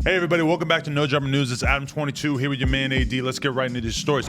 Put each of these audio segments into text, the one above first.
Hey everybody, welcome back to No Jumper News. It's Adam22 here with your man AD. Let's get right into these stories.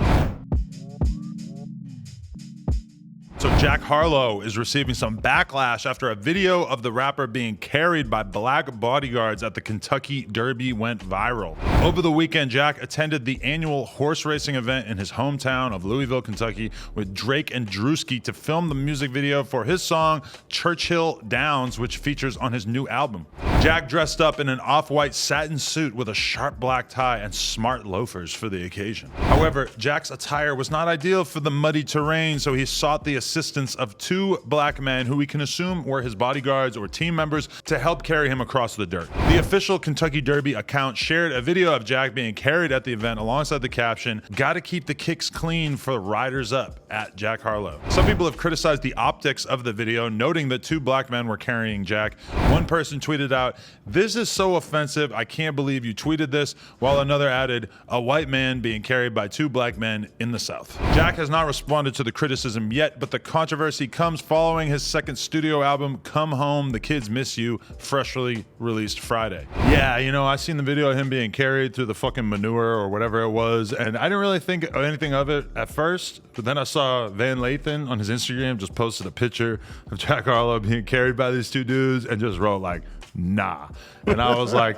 So Jack Harlow is receiving some backlash after a video of the rapper being carried by black bodyguards at the Kentucky Derby went viral. Over the weekend, Jack attended the annual horse racing event in his hometown of Louisville, Kentucky, with Drake and Drewski to film the music video for his song Churchill Downs, which features on his new album. Jack dressed up in an off-white satin suit with a sharp black tie and smart loafers for the occasion. However, Jack's attire was not ideal for the muddy terrain, so he sought the assistance of two black men who we can assume were his bodyguards or team members to help carry him across the dirt. The official Kentucky Derby account shared a video of Jack being carried at the event alongside the caption, "Gotta keep the kicks clean for riders up," at Jack Harlow. Some people have criticized the optics of the video, noting that two black men were carrying Jack. One person tweeted out, "This is so offensive, I can't believe you tweeted this," while another added, "A white man being carried by two black men in the South." Jack has not responded to the criticism yet, but the controversy comes following his second studio album, Come Home, The Kids Miss You, freshly released Friday. Yeah, you know, I seen the video of him being carried through the fucking manure or whatever it was, and I didn't really think anything of it at first, but then I saw Van Lathan on his Instagram just posted a picture of Jack Harlow being carried by these two dudes and just wrote like, "Nah." And I was like,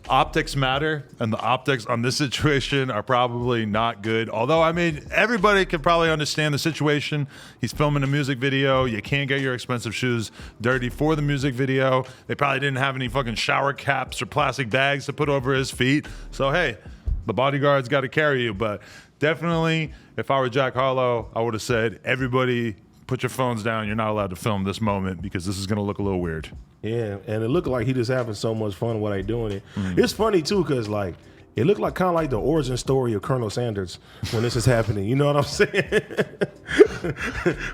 optics matter, and the optics on this situation are probably not good. Although, I mean, everybody could probably understand the situation. He's filming a music video. You can't get your expensive shoes dirty for the music video. They probably didn't have any fucking shower caps or plastic bags to put over his feet. So, hey, the bodyguard's got to carry you. But definitely, if I were Jack Harlow, I would have said, everybody put your phones down. You're not allowed to film this moment because this is going to look a little weird. Yeah, and it looked like he just having so much fun while they doing it. It's funny too, cause like it looked like kind of like the origin story of Colonel Sanders when this is happening. You know what I'm saying?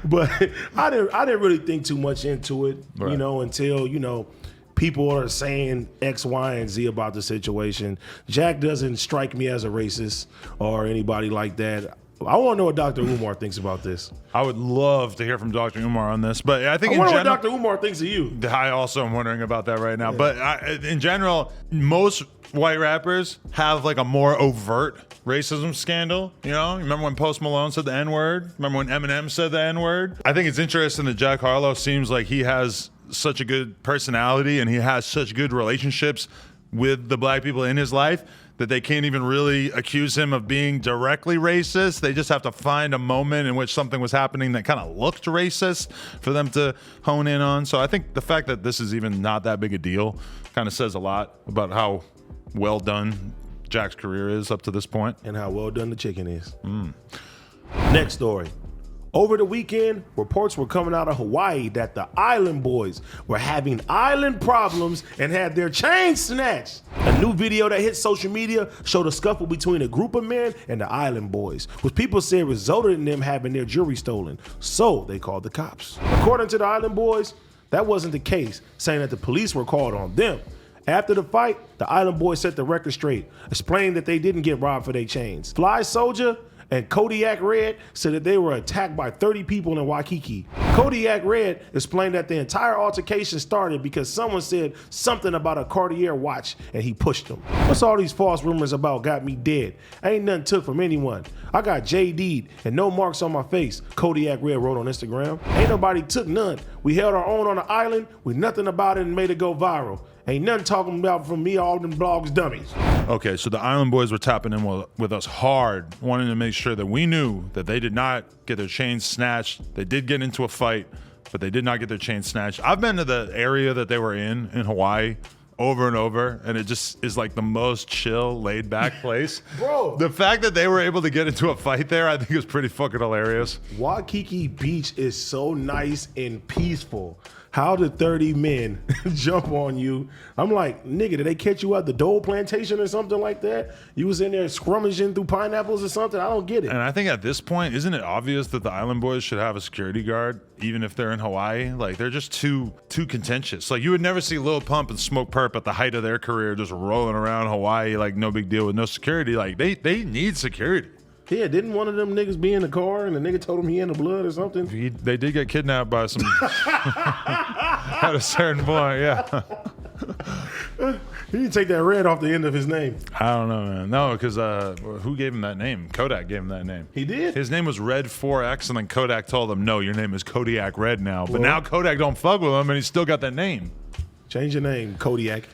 But I didn't really think too much into it, right, you know, until people are saying X, Y, and Z about the situation. Jack doesn't strike me as a racist or anybody like that. I want to know what Dr. Umar thinks about this. I would love to hear from Dr. Umar on this, but I think I wonder what Dr. Umar thinks of you. I also am wondering about that right now. Yeah. But in general, most white rappers have like a more overt racism scandal. You know, remember when Post Malone said the N-word? Remember when Eminem said the N-word? I think it's interesting that Jack Harlow seems like he has such a good personality and he has such good relationships with the black people in his life that they can't even really accuse him of being directly racist. They just have to find a moment in which something was happening that kind of looked racist for them to hone in on. So I think the fact that this is even not that big a deal kind of says a lot about how well done Jack's career is up to this point. And how well done the chicken is. Next story. Over the weekend, reports were coming out of Hawaii that the Island Boys were having island problems and had their chains snatched. A new video that hit social media showed a scuffle between a group of men and the Island Boys, which people said resulted in them having their jewelry stolen. So they called the cops. According to the Island Boys, that wasn't the case, saying that the police were called on them. After the fight, the Island Boys set the record straight, explaining that they didn't get robbed for their chains. Fly Soldier and Kodiak Red said that they were attacked by 30 people in Waikiki. Kodiak Red explained that the entire altercation started because someone said something about a Cartier watch and he pushed them. What's all these false rumors about got me dead? Ain't nothing took from anyone. I got JD'd and no marks on my face, Kodiak Red wrote on Instagram. Ain't nobody took none. We held our own on the island with nothing about it and made it go viral. Ain't nothing talking about from me, all them blogs dummies. Okay, so the Island Boys were tapping in with us hard, wanting to make sure that we knew that they did not get their chains snatched. They did get into a fight, but they did not get their chains snatched. I've been to the area that they were in Hawaii, over and over, and it just is like the most chill, laid back place. Bro. The fact that they were able to get into a fight there, I think is pretty fucking hilarious. Waikiki Beach is so nice and peaceful. How did 30 men jump on you? I'm like, nigga, did they catch you at the Dole Plantation or something like that? You was in there scrummaging through pineapples or something? I don't get it. And I think at this point, isn't it obvious that the Island Boys should have a security guard, even if they're in Hawaii? Like, they're just too contentious. Like, you would never see Lil Pump and Smoke Perp at the height of their career just rolling around Hawaii like no big deal with no security. Like, they need security. Yeah, didn't one of them niggas be in the car and the nigga told him he in the blood or something? They did get kidnapped by some at a certain point, yeah. He didn't take that red off the end of his name. I don't know, man. No, because who gave him that name? Kodak gave him that name. He did? His name was Red 4X, and then Kodak told him, no, your name is Kodiak Red now. But now Kodak don't fuck with him, and he's still got that name. Change your name, Kodiak.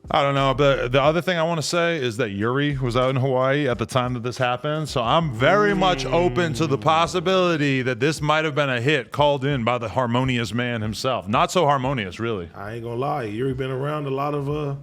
I don't know, but the other thing I want to say is that Yuri was out in Hawaii at the time that this happened, so I'm very much open to the possibility that this might have been a hit called in by the harmonious man himself. Not so harmonious, really. I ain't gonna lie, Yuri been around a lot of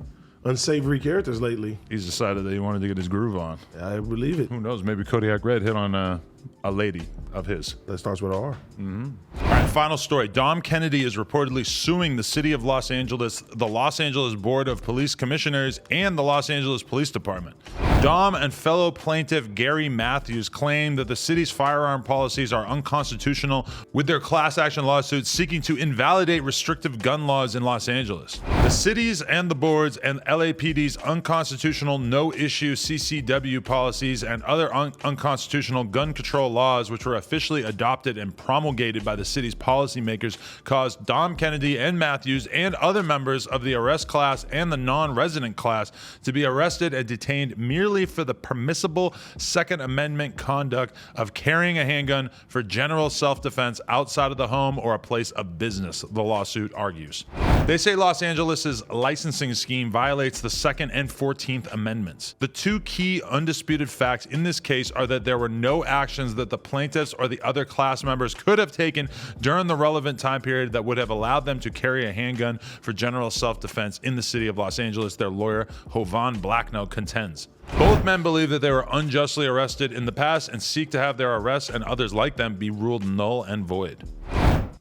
unsavory characters lately. He's decided that he wanted to get his groove on. I believe it. Who knows, maybe Kodiak Red hit on a lady of his. That starts with an R. All right, final story. Dom Kennedy is reportedly suing the city of Los Angeles, the Los Angeles Board of Police Commissioners, and the Los Angeles Police Department. Dom and fellow plaintiff Gary Matthews claim that the city's firearm policies are unconstitutional, with their class action lawsuit seeking to invalidate restrictive gun laws in Los Angeles. The city's and the board's and LAPD's unconstitutional no-issue CCW policies and other unconstitutional gun control laws, which were officially adopted and promulgated by the city's policymakers, caused Dom Kennedy and Matthews and other members of the arrest class and the non-resident class to be arrested and detained merely for the permissible Second Amendment conduct of carrying a handgun for general self-defense outside of the home or a place of business, the lawsuit argues. They say Los Angeles's licensing scheme violates the Second and 14th Amendments. The two key undisputed facts in this case are that there were no actions that the plaintiffs or the other class members could have taken during the relevant time period that would have allowed them to carry a handgun for general self-defense in the city of Los Angeles, their lawyer Jovan Blackno contends. Both men believe that they were unjustly arrested in the past and seek to have their arrests and others like them be ruled null and void.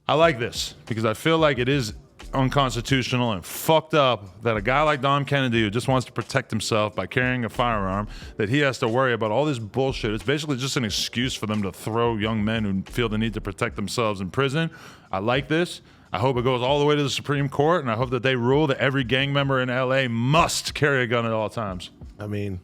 I like this because I feel like it is unconstitutional and fucked up that a guy like Dom Kennedy, who just wants to protect himself by carrying a firearm, that he has to worry about all this bullshit. It's basically just an excuse for them to throw young men who feel the need to protect themselves in prison. I like this. I hope it goes all the way to the Supreme Court, and I hope that they rule that every gang member in LA must carry a gun at all times. I mean,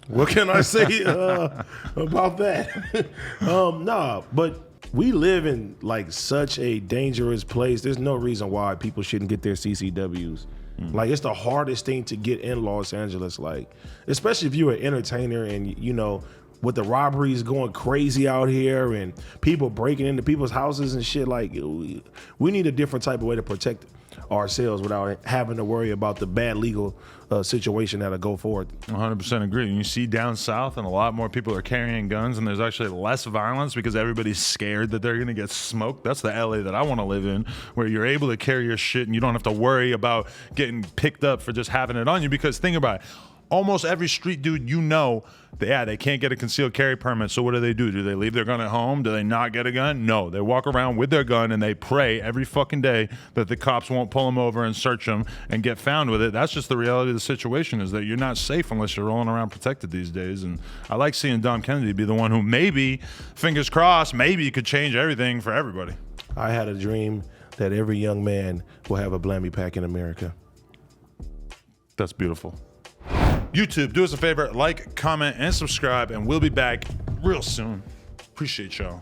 what can I say about that? Nah, but we live in like such a dangerous place. There's no reason why people shouldn't get their CCWs. Like, it's the hardest thing to get in Los Angeles, like, especially if you're an entertainer and, you know, with the robberies going crazy out here and people breaking into people's houses and shit, like, we need a different type of way to protect ourselves without having to worry about the bad legal situation that'll go forward. 100% agree. You see down south and a lot more people are carrying guns and there's actually less violence because everybody's scared that they're going to get smoked. That's the LA that I want to live in, where you're able to carry your shit and you don't have to worry about getting picked up for just having it on you. Because think about it, almost every street dude you know, they can't get a concealed carry permit. So what do? Do they leave their gun at home? Do they not get a gun? No, they walk around with their gun and they pray every fucking day that the cops won't pull them over and search them and get found with it. That's just the reality of the situation, is that you're not safe unless you're rolling around protected these days. And I like seeing Dom Kennedy be the one who maybe, fingers crossed, maybe could change everything for everybody. I had a dream that every young man will have a Blammy pack in America. That's beautiful. YouTube, do us a favor, like, comment, and subscribe, and we'll be back real soon. Appreciate y'all.